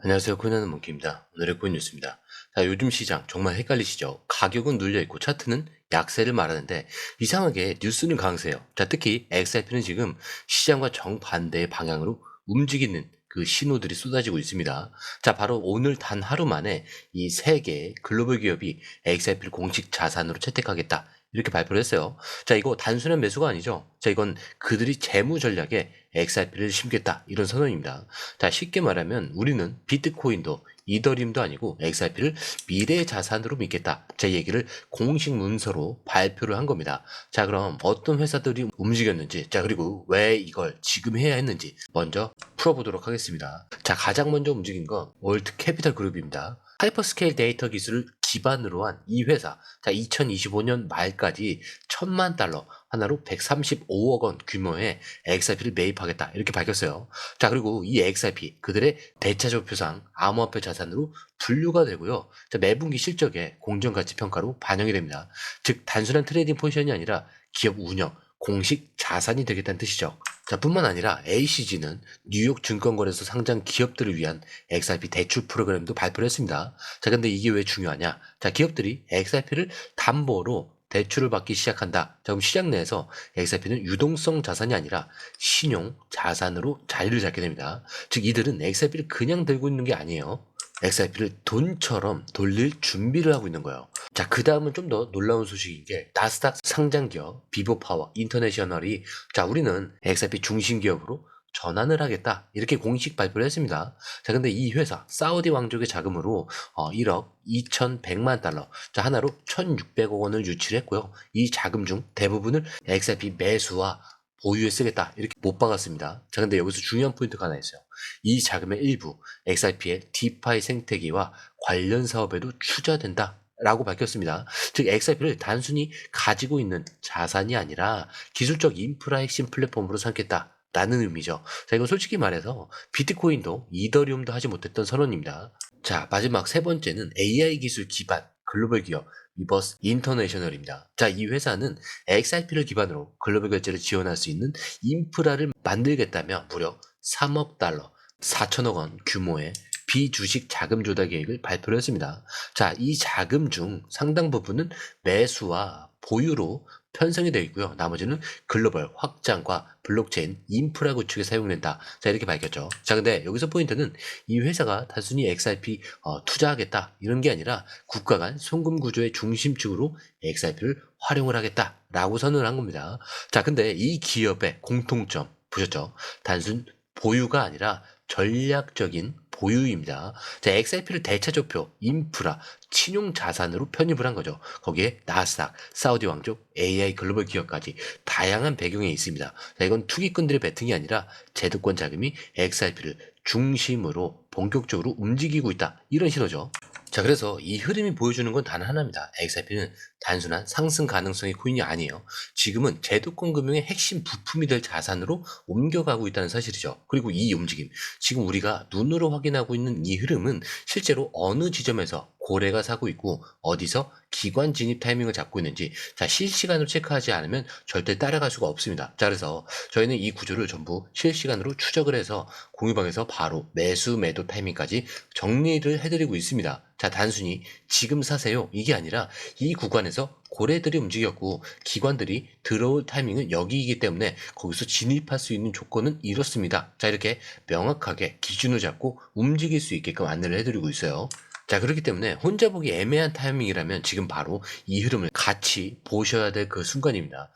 안녕하세요. 코인하는 몽키입니다. 오늘의 코인 뉴스입니다. 자, 요즘 시장 정말 헷갈리시죠? 가격은 눌려있고 차트는 약세를 말하는데 이상하게 뉴스는 강세예요. 자, 특히 XRP는 지금 시장과 정반대의 방향으로 움직이는 그 신호들이 쏟아지고 있습니다. 자, 바로 오늘 단 하루 만에 이 세 개의 글로벌 기업이 XRP를 공식 자산으로 채택하겠다. 이렇게 발표를 했어요. 자, 이거 단순한 매수가 아니죠. 자, 이건 그들이 재무 전략에 XRP를 심겠다. 이런 선언입니다. 자, 쉽게 말하면 우리는 비트코인도 이더리움도 아니고 XRP를 미래의 자산으로 믿겠다. 제 얘기를 공식 문서로 발표를 한 겁니다. 자, 그럼 어떤 회사들이 움직였는지, 자, 그리고 왜 이걸 지금 해야 했는지 먼저 풀어보도록 하겠습니다. 자, 가장 먼저 움직인 건 월드 캐피털 그룹입니다. 하이퍼스케일 데이터 기술을 기반으로 한 이 회사, 자, 2025년 말까지 1,000만 달러, 하나로 135억 원 규모의 XRP를 매입하겠다. 이렇게 밝혔어요. 자, 그리고 이 XRP, 그들의 대차조표상 암호화폐 자산으로 분류가 되고요. 자, 매분기 실적에 공정가치 평가로 반영이 됩니다. 즉, 단순한 트레이딩 포지션이 아니라 기업 운영, 공식 자산이 되겠다는 뜻이죠. 자, 뿐만 아니라 ACG는 뉴욕 증권거래소 상장 기업들을 위한 XRP 대출 프로그램도 발표를 했습니다. 자, 근데 이게 왜 중요하냐? 자, 기업들이 XRP를 담보로 대출을 받기 시작한다. 자, 그럼 시장 내에서 XRP는 유동성 자산이 아니라 신용 자산으로 자리를 잡게 됩니다. 즉, 이들은 XRP를 그냥 들고 있는 게 아니에요. XRP를 돈처럼 돌릴 준비를 하고 있는 거예요. 자, 그 다음은 좀 더 놀라운 소식인 게 나스닥 상장기업 비보파워 인터내셔널이 자, 우리는 XRP 중심 기업으로 전환을 하겠다. 이렇게 공식 발표를 했습니다. 자, 근데 이 회사 사우디 왕족의 자금으로 1억 2,100만 달러, 자, 하나로 1,600억 원을 유치를 했고요. 이 자금 중 대부분을 XRP 매수와 보유에 쓰겠다. 이렇게 못 박았습니다. 자, 근데 여기서 중요한 포인트가 하나 있어요. 이 자금의 일부 XRP의 디파이 생태계와 관련 사업에도 투자된다. 라고 밝혔습니다. 즉, XRP를 단순히 가지고 있는 자산이 아니라 기술적 인프라 핵심 플랫폼으로 삼겠다. 라는 의미죠. 자, 이건 솔직히 말해서 비트코인도 이더리움도 하지 못했던 선언입니다. 자, 마지막 세 번째는 AI 기술 기반 글로벌 기업 리버스 인터내셔널입니다. 자, 이 회사는 XRP를 기반으로 글로벌 결제를 지원할 수 있는 인프라를 만들겠다며 무려 3억 달러, 4천억 원 규모의 비주식 자금 조달 계획을 발표를 했습니다. 자, 이 자금 중 상당 부분은 매수와 보유로 편성이 되어 있고요. 나머지는 글로벌 확장과 블록체인 인프라 구축에 사용된다. 자, 이렇게 밝혔죠. 자, 근데 여기서 포인트는 이 회사가 단순히 XRP 투자하겠다 이런 게 아니라 국가 간 송금 구조의 중심축으로 XRP를 활용을 하겠다라고 선언을 한 겁니다. 자, 근데 이 기업의 공통점 보셨죠? 단순 보유가 아니라 전략적인 보유입니다. 자, XRP를 대차조표, 인프라, 신용 자산으로 편입을 한 거죠. 거기에 나스닥, 사우디 왕족, AI 글로벌 기업까지 다양한 배경에 있습니다. 자, 이건 투기꾼들의 베팅이 아니라 제도권 자금이 XRP를 중심으로 본격적으로 움직이고 있다. 이런 신호죠. 자, 그래서 이 흐름이 보여주는 건 단 하나입니다. XRP는 단순한 상승 가능성의 코인이 아니에요. 지금은 제도권 금융의 핵심 부품이 될 자산으로 옮겨가고 있다는 사실이죠. 그리고 이 움직임, 지금 우리가 눈으로 확인하고 있는 이 흐름은 실제로 어느 지점에서 고래가 사고 있고 어디서 기관 진입 타이밍을 잡고 있는지 자, 실시간으로 체크하지 않으면 절대 따라갈 수가 없습니다. 자, 그래서 저희는 이 구조를 전부 실시간으로 추적을 해서 공유방에서 바로 매수 매도 타이밍까지 정리를 해드리고 있습니다. 자, 단순히 지금 사세요 이게 아니라 이 구간에서 고래들이 움직였고 기관들이 들어올 타이밍은 여기이기 때문에 거기서 진입할 수 있는 조건은 이렇습니다. 자, 이렇게 명확하게 기준을 잡고 움직일 수 있게끔 안내를 해드리고 있어요. 자, 그렇기 때문에 혼자 보기 애매한 타이밍이라면 지금 바로 이 흐름을 같이 보셔야 될 그 순간입니다.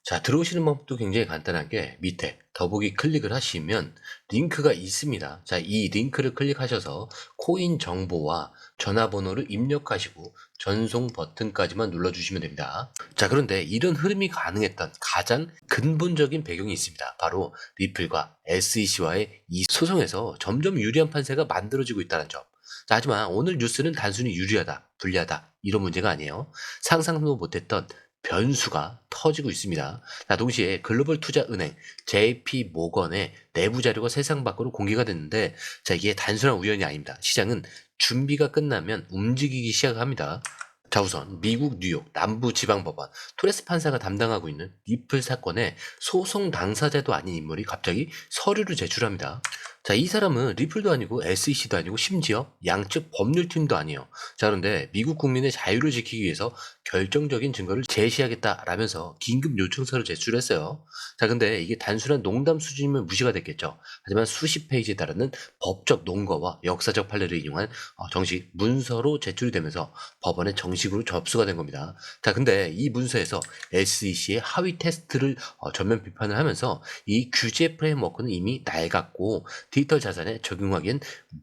자, 들어오시는 방법도 굉장히 간단한 게 밑에 더보기 클릭을 하시면 링크가 있습니다. 자, 이 링크를 클릭하셔서 코인 정보와 전화번호를 입력하시고 전송 버튼까지만 눌러주시면 됩니다. 자, 그런데 이런 흐름이 가능했던 가장 근본적인 배경이 있습니다. 바로 리플과 SEC와의 이 소송에서 점점 유리한 판세가 만들어지고 있다는 점. 자, 하지만 오늘 뉴스는 단순히 유리하다, 불리하다 이런 문제가 아니에요. 상상도 못했던 변수가 터지고 있습니다. 자, 동시에 글로벌 투자 은행 JP 모건의 내부 자료가 세상 밖으로 공개가 됐는데 자, 이게 단순한 우연이 아닙니다. 시장은 준비가 끝나면 움직이기 시작합니다. 자, 우선 미국 뉴욕 남부지방법원 토레스 판사가 담당하고 있는 리플 사건의 소송 당사자도 아닌 인물이 갑자기 서류를 제출합니다. 자, 이 사람은 리플도 아니고 SEC도 아니고 심지어 양측 법률팀도 아니에요. 자, 그런데 미국 국민의 자유를 지키기 위해서 결정적인 증거를 제시하겠다라면서 긴급 요청서를 제출했어요. 자, 근데 이게 단순한 농담 수준이면 무시가 됐겠죠. 하지만 수십 페이지에 달하는 법적 논거와 역사적 판례를 인용한 정식 문서로 제출이 되면서 법원에 정식으로 접수가 된 겁니다. 자, 근데 이 문서에서 SEC의 하위 테스트를 전면 비판을 하면서 이 규제 프레임워크는 이미 낡았고 디지털 자산에 적용하기엔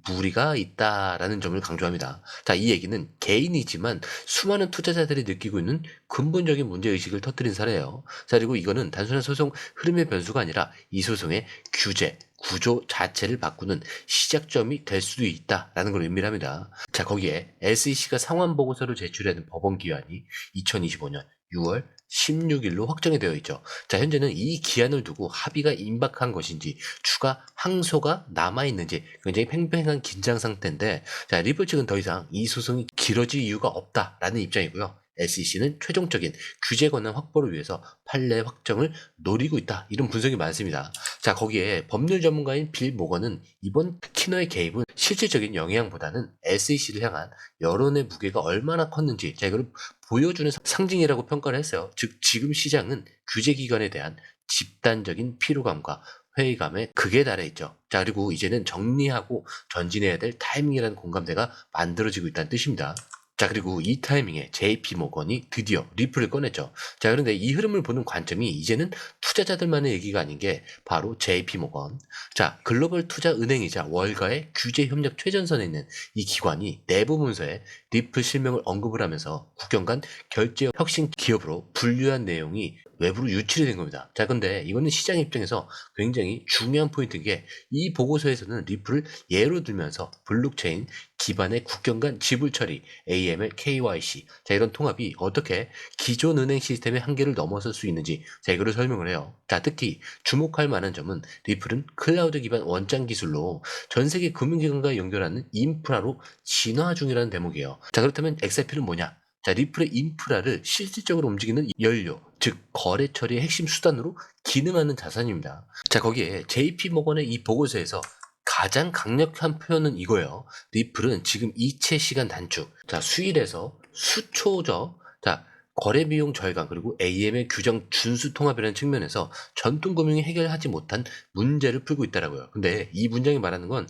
무리가 있다라는 점을 강조합니다. 자, 이 얘기는 개인이지만 수많은 투자자들이 느끼고 있는 근본적인 문제의식을 터뜨린 사례예요. 자, 그리고 이거는 단순한 소송 흐름의 변수가 아니라 이 소송의 규제, 구조 자체를 바꾸는 시작점이 될 수도 있다라는 걸 의미합니다. 자, 거기에 SEC가 상환 보고서를 제출하는 법원 기한이 2025년 6월 16일로 확정이 되어 있죠. 자, 현재는 이 기한을 두고 합의가 임박한 것인지 추가 항소가 남아있는지 굉장히 팽팽한 긴장 상태인데, 자, 리플 측은 더 이상 이 소송이 길어질 이유가 없다라는 입장이고요. SEC는 최종적인 규제 권한 확보를 위해서 판례 확정을 노리고 있다, 이런 분석이 많습니다. 자, 거기에 법률 전문가인 빌 모건은 이번 키너의 개입은 실질적인 영향보다는 SEC를 향한 여론의 무게가 얼마나 컸는지, 자, 이걸 보여주는 상징이라고 평가를 했어요. 즉 지금 시장은 규제 기관에 대한 집단적인 피로감과 회의감에 극에 달해 있죠. 자, 그리고 이제는 정리하고 전진해야 될 타이밍이라는 공감대가 만들어지고 있다는 뜻입니다. 자, 그리고 이 타이밍에 JP모건이 드디어 리플을 꺼냈죠. 자, 그런데 이 흐름을 보는 관점이 이제는 투자자들만의 얘기가 아닌 게 바로 JP모건. 자, 글로벌 투자 은행이자 월가의 규제 협력 최전선에 있는 이 기관이 내부 문서에 리플 실명을 언급을 하면서 국경 간 결제 혁신 기업으로 분류한 내용이 외부로 유출이 된 겁니다. 자, 근데 이거는 시장 입장에서 굉장히 중요한 포인트인 게, 이 보고서에서는 리플을 예로 들면서 블록체인 기반의 국경 간 지불 처리, AML, KYC, 자, 이런 통합이 어떻게 기존 은행 시스템의 한계를 넘어설 수 있는지, 자, 이거를 설명을 해요. 자, 특히 주목할 만한 점은 리플은 클라우드 기반 원장 기술로 전 세계 금융기관과 연결하는 인프라로 진화 중이라는 대목이에요. 자, 그렇다면 XRP는 뭐냐? 자, 리플의 인프라를 실질적으로 움직이는 연료, 즉 거래 처리의 핵심 수단으로 기능하는 자산입니다. 자, 거기에 JP모건의 이 보고서에서 가장 강력한 표현은 이거예요. 리플은 지금 이체 시간 단축, 자, 수일에서 수초죠. 자, 거래 비용 절감, 그리고 AML 규정 준수 통합이라는 측면에서 전통 금융이 해결하지 못한 문제를 풀고 있다라고요. 근데 이 문장이 말하는 건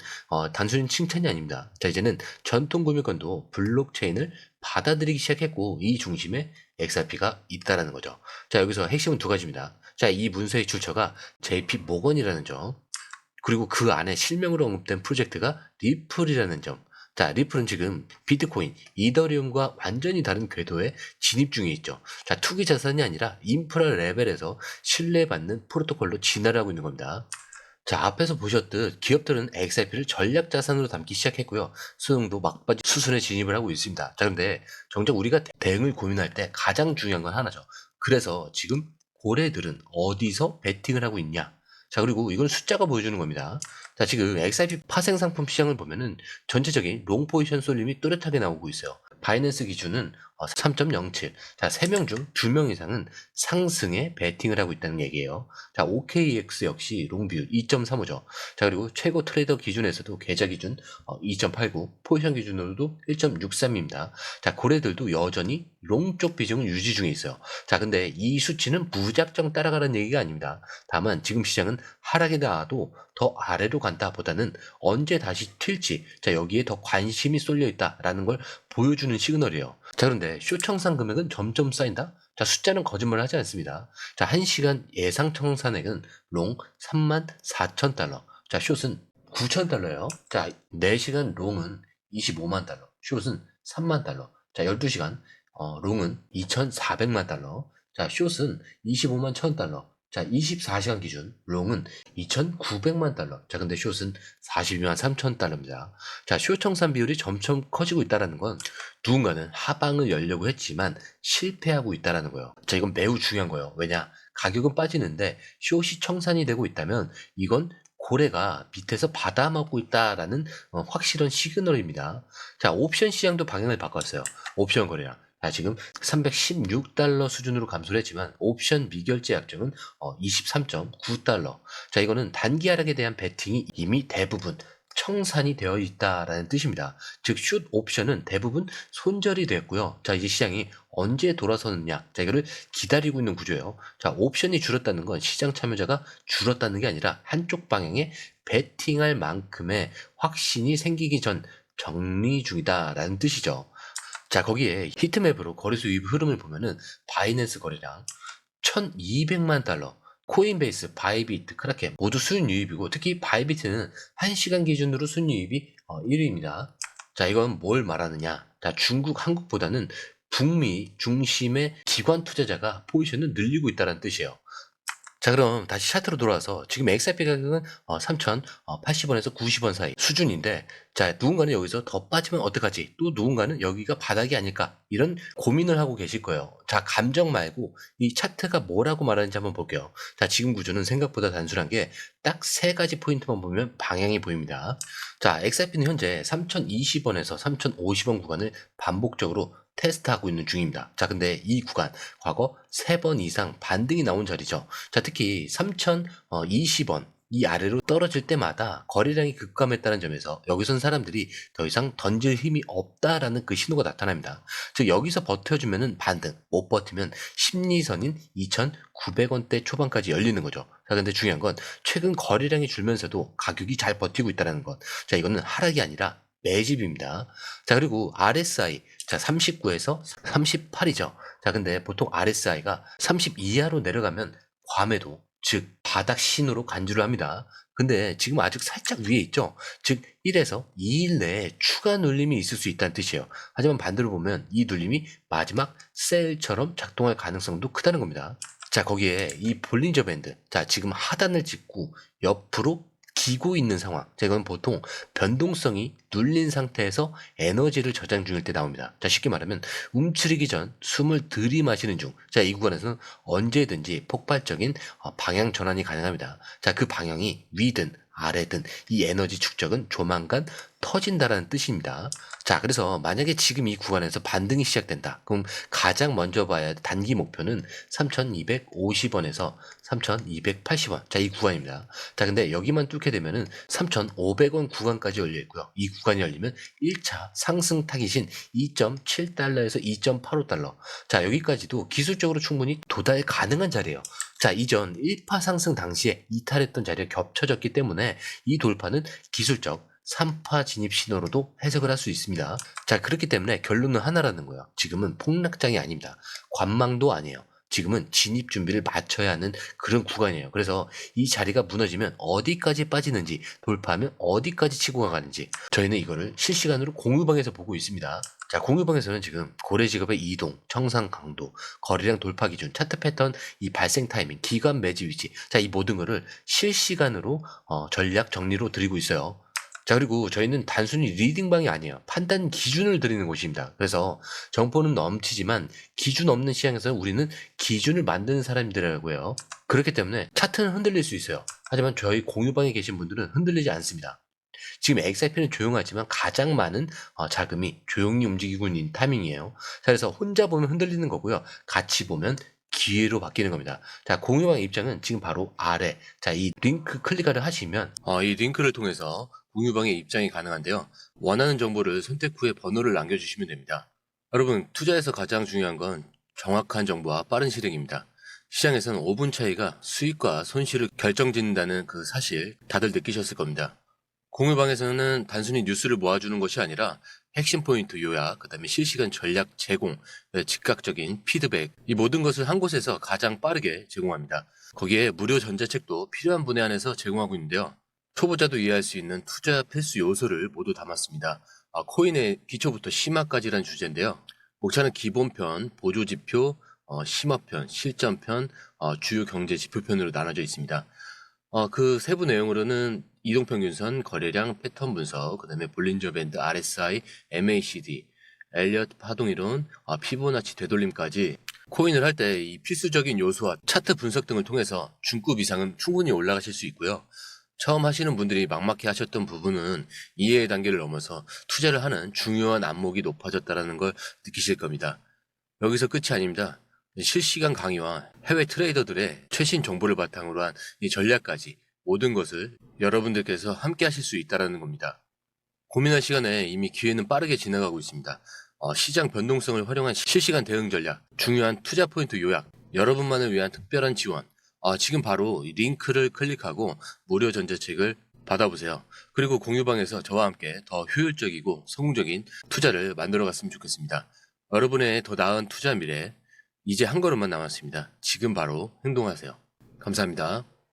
단순히 칭찬이 아닙니다. 자, 이제는 전통 금융권도 블록체인을 받아들이기 시작했고 이 중심에 XRP가 있다라는 거죠. 자, 여기서 핵심은 두 가지입니다. 자, 이 문서의 출처가 JP 모건이라는 점, 그리고 그 안에 실명으로 언급된 프로젝트가 리플이라는 점. 자, 리플은 지금 비트코인, 이더리움과 완전히 다른 궤도에 진입 중에 있죠. 자, 투기 자산이 아니라 인프라 레벨에서 신뢰받는 프로토콜로 진화를 하고 있는 겁니다. 자, 앞에서 보셨듯 기업들은 XRP를 전략 자산으로 담기 시작했고요. 수능도 막바지 수순에 진입을 하고 있습니다. 자, 근데 정작 우리가 대응을 고민할 때 가장 중요한 건 하나죠. 그래서 지금 고래들은 어디서 베팅을 하고 있냐? 자, 그리고 이건 숫자가 보여주는 겁니다. 자, 지금 XRP 파생 상품 시장을 보면은 전체적인 롱 포지션 쏠림이 또렷하게 나오고 있어요. 바이낸스 기준은 3.07. 자, 3명 중 2명 이상은 상승에 베팅을 하고 있다는 얘기예요. 자, OKX 역시 롱 비율 2.35죠. 자, 그리고 최고 트레이더 기준에서도 계좌 기준 2.89, 포지션 기준으로도 1.63입니다. 자, 고래들도 여전히 롱 쪽 비중을 유지 중에 있어요. 자, 근데 이 수치는 무작정 따라가라는 얘기가 아닙니다. 다만 지금 시장은 하락이 나와도 더 아래로 간다 보다는 언제 다시 튈지, 자, 여기에 더 관심이 쏠려 있다라는 걸 보여주는 시그널이에요. 자, 그런데 쇼 청산 금액은 점점 쌓인다? 자, 숫자는 거짓말을 하지 않습니다. 자, 1시간 예상 청산액은 롱 34,000달러. 자, 숏은 9,000달러예요. 자, 4시간 롱은 25만 달러. 숏은 3만 달러. 자, 12시간 롱은 2,400만 달러. 자, 숏은 25만 1,000달러. 자, 24시간 기준 롱은 2,900만 달러. 자, 근데 숏은 42만 3천 달러입니다. 자, 숏 청산 비율이 점점 커지고 있다는 건 누군가는 하방을 열려고 했지만 실패하고 있다는 거예요. 자, 이건 매우 중요한 거예요. 왜냐? 가격은 빠지는데 숏이 청산이 되고 있다면 이건 고래가 밑에서 받아먹고 있다라는 확실한 시그널입니다. 자, 옵션 시장도 방향을 바꿨어요. 옵션 거래량 자, 지금 $316 수준으로 감소를 했지만 옵션 미결제 약정은 23.9달러. 자, 이거는 단기 하락에 대한 베팅이 이미 대부분 청산이 되어 있다라는 뜻입니다. 즉, 슛 옵션은 대부분 손절이 됐고요. 자, 이제 시장이 언제 돌아서느냐. 자, 이거를 기다리고 있는 구조예요. 자, 옵션이 줄었다는 건 시장 참여자가 줄었다는 게 아니라 한쪽 방향에 베팅할 만큼의 확신이 생기기 전 정리 중이다라는 뜻이죠. 자, 거기에 히트맵으로 거래소 유입 흐름을 보면은 바이낸스 거래량 1200만 달러, 코인베이스, 바이비트, 크라켄 모두 순 유입이고 특히 바이비트는 1시간 기준으로 순 유입이 1위입니다. 자, 이건 뭘 말하느냐? 자, 중국, 한국보다는 북미 중심의 기관 투자자가 포지션을 늘리고 있다는 뜻이에요. 자, 그럼 다시 차트로 돌아와서 지금 XRP 가격은 3,080원에서 90원 사이 수준인데, 자, 누군가는 여기서 더 빠지면 어떡하지? 또 누군가는 여기가 바닥이 아닐까? 이런 고민을 하고 계실 거예요. 자, 감정 말고 이 차트가 뭐라고 말하는지 한번 볼게요. 자, 지금 구조는 생각보다 단순한 게 딱 세 가지 포인트만 보면 방향이 보입니다. 자, XRP는 현재 3,020원에서 3,050원 구간을 반복적으로 테스트하고 있는 중입니다. 자, 근데 이 구간 과거 3번 이상 반등이 나온 자리죠. 자, 특히 3,020원 이 아래로 떨어질 때마다 거래량이 급감했다는 점에서 여기선 사람들이 더 이상 던질 힘이 없다라는 그 신호가 나타납니다. 즉, 여기서 버텨주면은 반등, 못 버티면 심리선인 2,900원대 초반까지 열리는 거죠. 자, 근데 중요한 건 최근 거래량이 줄면서도 가격이 잘 버티고 있다는 것. 자, 이거는 하락이 아니라 매집입니다. 자, 그리고 RSI. 자, 39에서 38이죠. 자, 근데 보통 RSI가 30 이하로 내려가면 과매도, 즉 바닥 신호로 간주를 합니다. 근데 지금 아직 살짝 위에 있죠. 즉 1에서 2일 내에 추가 눌림이 있을 수 있다는 뜻이에요. 하지만 반대로 보면 이 눌림이 마지막 셀처럼 작동할 가능성도 크다는 겁니다. 자, 거기에 이 볼린저 밴드. 자, 지금 하단을 짚고 옆으로 기고 있는 상황. 자, 이건 보통 변동성이 눌린 상태에서 에너지를 저장 중일 때 나옵니다. 자, 쉽게 말하면 움츠리기 전 숨을 들이마시는 중. 자, 이 구간에서는 언제든지 폭발적인 방향 전환이 가능합니다. 자, 그 방향이 위든 아래든 이 에너지 축적은 조만간 터진다라는 뜻입니다. 자, 그래서 만약에 지금 이 구간에서 반등이 시작된다. 그럼 가장 먼저 봐야 할 단기 목표는 3,250원에서 3,280원. 자, 이 구간입니다. 자, 근데 여기만 뚫게 되면은 3,500원 구간까지 열려 있고요. 이 구간이 열리면 1차 상승 타깃인 2.7달러에서 2.85달러. 자, 여기까지도 기술적으로 충분히 도달 가능한 자리예요. 자, 이전 1파 상승 당시에 이탈했던 자리가 겹쳐졌기 때문에 이 돌파는 기술적 3파 진입 신호로도 해석을 할 수 있습니다. 자, 그렇기 때문에 결론은 하나라는 거예요. 지금은 폭락장이 아닙니다. 관망도 아니에요. 지금은 진입 준비를 마쳐야 하는 그런 구간이에요. 그래서 이 자리가 무너지면 어디까지 빠지는지, 돌파하면 어디까지 치고 가는지 저희는 이거를 실시간으로 공유방에서 보고 있습니다. 자, 공유방에서는 지금 고래지갑의 이동, 청산 강도, 거래량 돌파 기준, 차트 패턴, 이 발생 타이밍, 기관 매지 위치, 자, 이 모든 거를 실시간으로 전략 정리로 드리고 있어요. 자, 그리고 저희는 단순히 리딩방이 아니에요. 판단 기준을 드리는 곳입니다. 그래서 정보는 넘치지만 기준 없는 시장에서 우리는 기준을 만드는 사람들이라고 해요. 그렇기 때문에 차트는 흔들릴 수 있어요. 하지만 저희 공유방에 계신 분들은 흔들리지 않습니다. 지금 XRP는 조용하지만 가장 많은 자금이 조용히 움직이고 있는 타이밍이에요. 자, 그래서 혼자 보면 흔들리는 거고요. 같이 보면 기회로 바뀌는 겁니다. 자, 공유방 입장은 지금 바로 아래. 자, 이 링크 클릭을 하시면 이 링크를 통해서 공유방에 입장이 가능한데요. 원하는 정보를 선택 후에 번호를 남겨주시면 됩니다. 여러분, 투자에서 가장 중요한 건 정확한 정보와 빠른 실행입니다. 시장에서는 5분 차이가 수익과 손실을 결정짓는다는 그 사실 다들 느끼셨을 겁니다. 공유방에서는 단순히 뉴스를 모아주는 것이 아니라 핵심 포인트 요약, 그 다음에 실시간 전략 제공, 즉각적인 피드백, 이 모든 것을 한 곳에서 가장 빠르게 제공합니다. 거기에 무료 전자책도 필요한 분에 한해서 제공하고 있는데요. 초보자도 이해할 수 있는 투자 필수 요소를 모두 담았습니다. 코인의 기초부터 심화까지란 주제인데요. 목차는 기본편, 보조지표, 심화편, 실전편, 주요 경제 지표편으로 나눠져 있습니다. 그 세부 내용으로는 이동평균선, 거래량, 패턴 분석, 그 다음에 볼린저 밴드, RSI, MACD, 엘리엇 파동이론, 피보나치 되돌림까지 코인을 할 때 이 필수적인 요소와 차트 분석 등을 통해서 중급 이상은 충분히 올라가실 수 있고요. 처음 하시는 분들이 막막해 하셨던 부분은 이해의 단계를 넘어서 투자를 하는 중요한 안목이 높아졌다는 걸 느끼실 겁니다. 여기서 끝이 아닙니다. 실시간 강의와 해외 트레이더들의 최신 정보를 바탕으로 한 이 전략까지 모든 것을 여러분들께서 함께 하실 수 있다는 겁니다. 고민할 시간에 이미 기회는 빠르게 지나가고 있습니다. 시장 변동성을 활용한 실시간 대응 전략, 중요한 투자 포인트 요약, 여러분만을 위한 특별한 지원. 지금 바로 이 링크를 클릭하고 무료 전자책을 받아보세요. 그리고 공유방에서 저와 함께 더 효율적이고 성공적인 투자를 만들어 갔으면 좋겠습니다. 여러분의 더 나은 투자 미래, 이제 한 걸음만 남았습니다. 지금 바로 행동하세요. 감사합니다.